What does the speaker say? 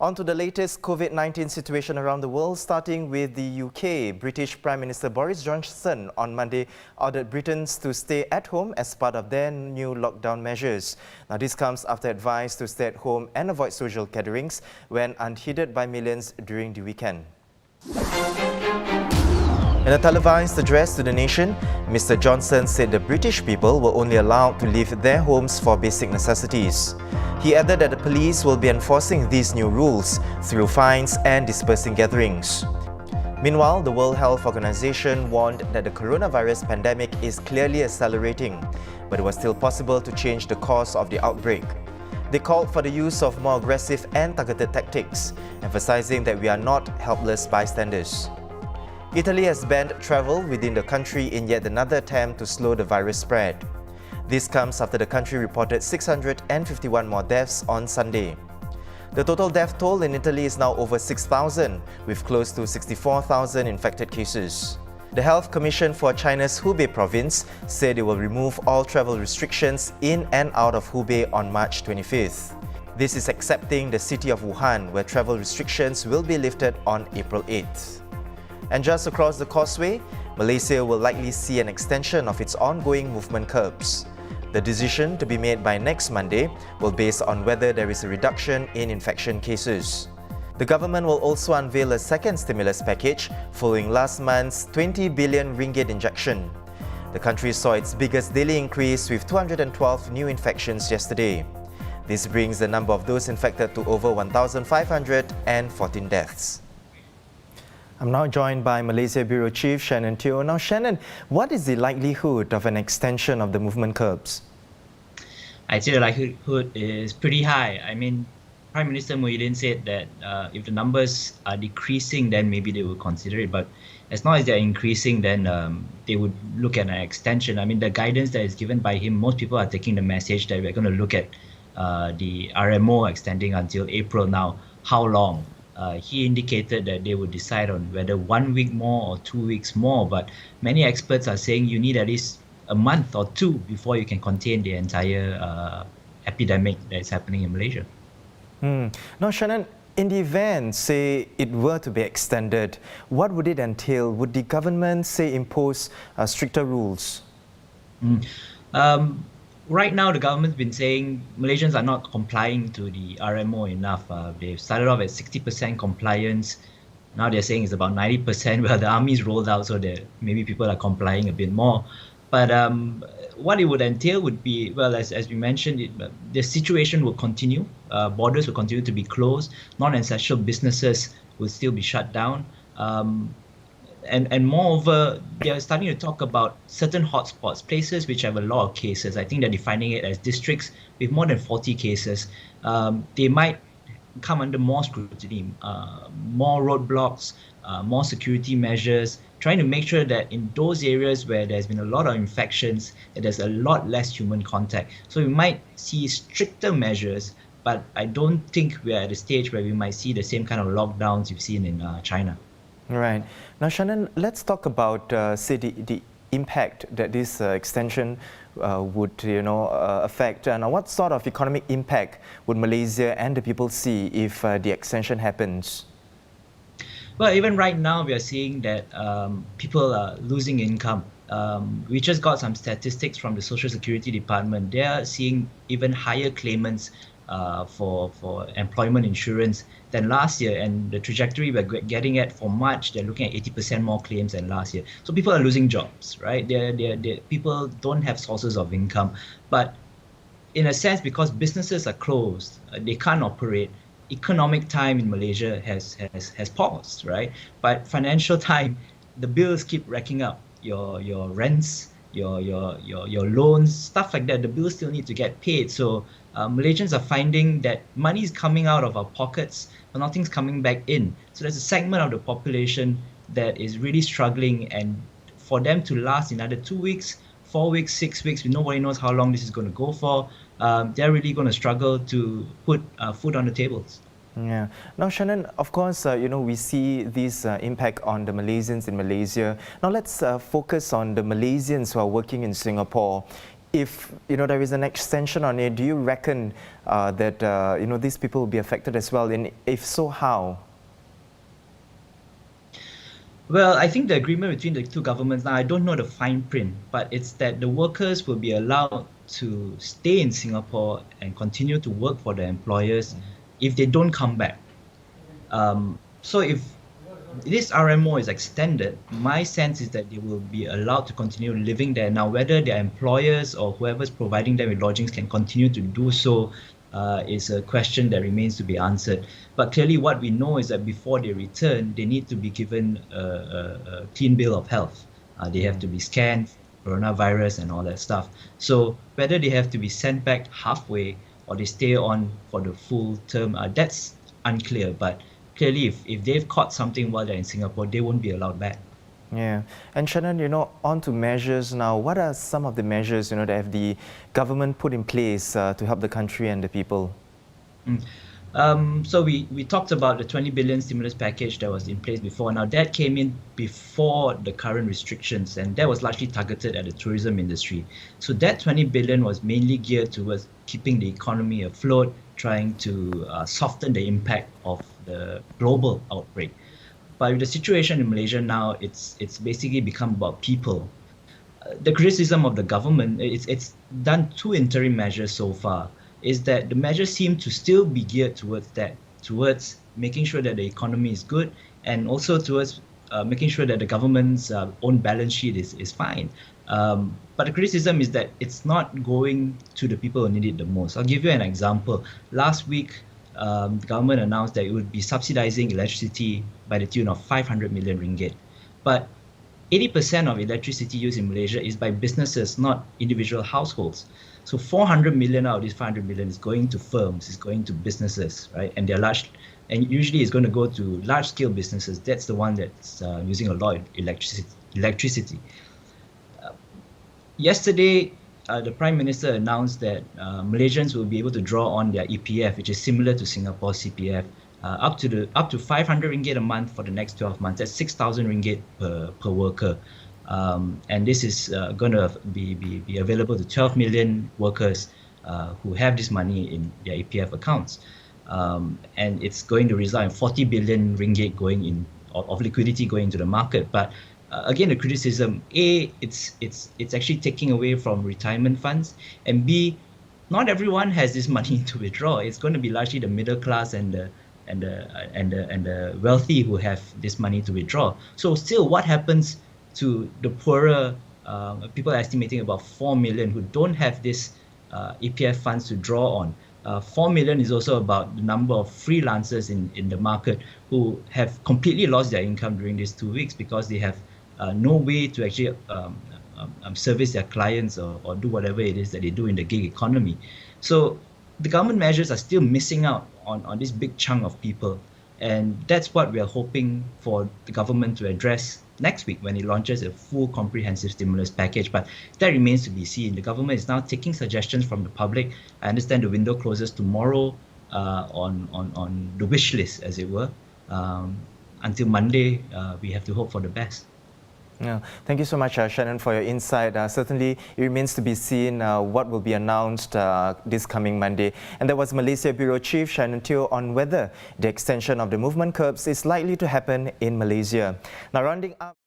On to the latest COVID-19 situation around the world, starting with the UK. British Prime Minister Boris Johnson on Monday ordered Britons to stay at home as part of their new lockdown measures. Now, this comes after advice to stay at home and avoid social gatherings when unheeded by millions during the weekend. In a televised address to the nation, Mr. Johnson said the British people were only allowed to leave their homes for basic necessities. He added that the police will be enforcing these new rules through fines and dispersing gatherings. Meanwhile, the World Health Organization warned that the coronavirus pandemic is clearly accelerating, but it was still possible to change the course of the outbreak. They called for the use of more aggressive and targeted tactics, emphasizing that we are not helpless bystanders. Italy has banned travel within the country in yet another attempt to slow the virus spread. This comes after the country reported 651 more deaths on Sunday. The total death toll in Italy is now over 6,000, with close to 64,000 infected cases. The Health Commission for China's Hubei province said it will remove all travel restrictions in and out of Hubei on March 25th. This is excepting the city of Wuhan, where travel restrictions will be lifted on April 8th. And just across the causeway, Malaysia will likely see an extension of its ongoing movement curbs. The decision, to be made by next Monday, will be based on whether there is a reduction in infection cases. The government will also unveil a second stimulus package following last month's 20 billion ringgit injection. The country saw its biggest daily increase with 212 new infections yesterday. This brings the number of those infected to over 1,514 deaths. I'm now joined by Malaysia Bureau Chief Shannon Teo. Now, Shannon, what is the likelihood of an extension of the movement curbs? I'd say the likelihood is pretty high. I mean, Prime Minister Muhyiddin said that if the numbers are decreasing, then maybe they will consider it. But as long as they're increasing, then they would look at an extension. I mean, the guidance that is given by him, most people are taking the message that we're going to look at the RMO extending until April now. How long? He indicated that they would decide on whether 1 week more or 2 weeks more, but many experts are saying you need at least a month or two before you can contain the entire epidemic that is happening in Malaysia. Now, Shannon, in the event, say, it were to be extended, what would it entail? Would the government, say, impose stricter rules? Right now, the government's been saying Malaysians are not complying to the RMO enough. They've started off at 60% compliance. Now they're saying it's about 90%. Well, the army's rolled out, so that maybe people are complying a bit more. But what it would entail would be, well, as we mentioned, the situation will continue. Borders will continue to be closed. Non-essential businesses will still be shut down. And moreover, they're starting to talk about certain hotspots, places which have a lot of cases. I think they're defining it as districts with more than 40 cases. They might come under more scrutiny, more roadblocks, more security measures, trying to make sure that in those areas where there's been a lot of infections, that there's a lot less human contact. So we might see stricter measures, but I don't think we're at a stage where we might see the same kind of lockdowns you've seen in China. Right. Now, Shannon, let's talk about, say, the impact that this extension would, affect. And what sort of economic impact would Malaysia and the people see if the extension happens? Well, even right now, we are seeing that people are losing income. We just got some statistics from the Social Security Department. They are seeing even higher claimants for employment insurance than last year, and the trajectory we're getting at for March, they're looking at 80% more claims than last year. So people are losing jobs, right? People don't have sources of income, but in a sense, because businesses are closed, they can't operate. Economic time in Malaysia has paused, right? But financial time, the bills keep racking up. Your rents, your loans, stuff like that, the bills still need to get paid. So Malaysians are finding that money is coming out of our pockets, but nothing's coming back in. So there's a segment of the population that is really struggling, and for them to last another 2 weeks, 4 weeks, 6 weeks, nobody knows how long this is going to go for. They're really going to struggle to put food on the tables. Yeah. Now, Shannon, of course, we see this impact on the Malaysians in Malaysia. Now, let's focus on the Malaysians who are working in Singapore. if there is an extension on it, do you reckon that these people will be affected as well? And if so, how? Well, I think the agreement between the two governments, now I don't know the fine print, but it's that the workers will be allowed to stay in Singapore and continue to work for their employers if they don't come back. So if this RMO is extended, my sense is that they will be allowed to continue living there. Now, whether their employers or whoever's providing them with lodgings can continue to do so is a question that remains to be answered. But clearly what we know is that before they return, they need to be given a clean bill of health. They have to be scanned, coronavirus and all that stuff. So whether they have to be sent back halfway or they stay on for the full term, that's unclear. But clearly if they've caught something while they're in Singapore, they won't be allowed back. Yeah, and Shannon, on to measures now. What are some of the measures, that have the government put in place to help the country and the people? So we talked about the 20 billion stimulus package that was in place before. Now that came in before the current restrictions, and that was largely targeted at the tourism industry. So that 20 billion was mainly geared towards keeping the economy afloat, trying to soften the impact of the global outbreak. But with the situation in Malaysia now, it's basically become about people. The criticism of the government, it's done two interim measures so far, is that the measures seem to still be geared towards that, towards making sure that the economy is good, and also towards making sure that the government's own balance sheet is fine. But the criticism is that it's not going to the people who need it the most. I'll give you an example. Last week, the government announced that it would be subsidizing electricity by the tune of 500 million ringgit. But 80% of electricity used in Malaysia is by businesses, not individual households. So 400 million out of these 500 million is going to firms, is going to businesses, right? And they're large, and usually it's going to go to large-scale businesses. That's the one that's using a lot of electricity. Yesterday, the Prime Minister announced that Malaysians will be able to draw on their EPF, which is similar to Singapore's CPF, up to 500 ringgit a month for the next 12 months. That's 6,000 ringgit per worker. And this is going to be available to 12 million workers who have this money in their EPF accounts. And it's going to result in 40 billion ringgit of liquidity going into the market. But again, the criticism, A, it's actually taking away from retirement funds, and B, not everyone has this money to withdraw. It's going to be largely the middle class and the wealthy who have this money to withdraw. So still, what happens to the poorer people are estimating about 4 million who don't have this EPF funds to draw on? 4 million is also about the number of freelancers in the market who have completely lost their income during these 2 weeks because they have no way to actually service their clients or do whatever it is that they do in the gig economy. So the government measures are still missing out on this big chunk of people. And that's what we are hoping for the government to address next week when it launches a full comprehensive stimulus package. But that remains to be seen. The government is now taking suggestions from the public. I understand the window closes tomorrow on the wish list, as it were. Until Monday, we have to hope for the best. Yeah. Thank you so much, Shannon, for your insight. Certainly, it remains to be seen what will be announced this coming Monday. And that was Malaysia Bureau Chief Shannon Teo on whether the extension of the movement curbs is likely to happen in Malaysia. Now, rounding up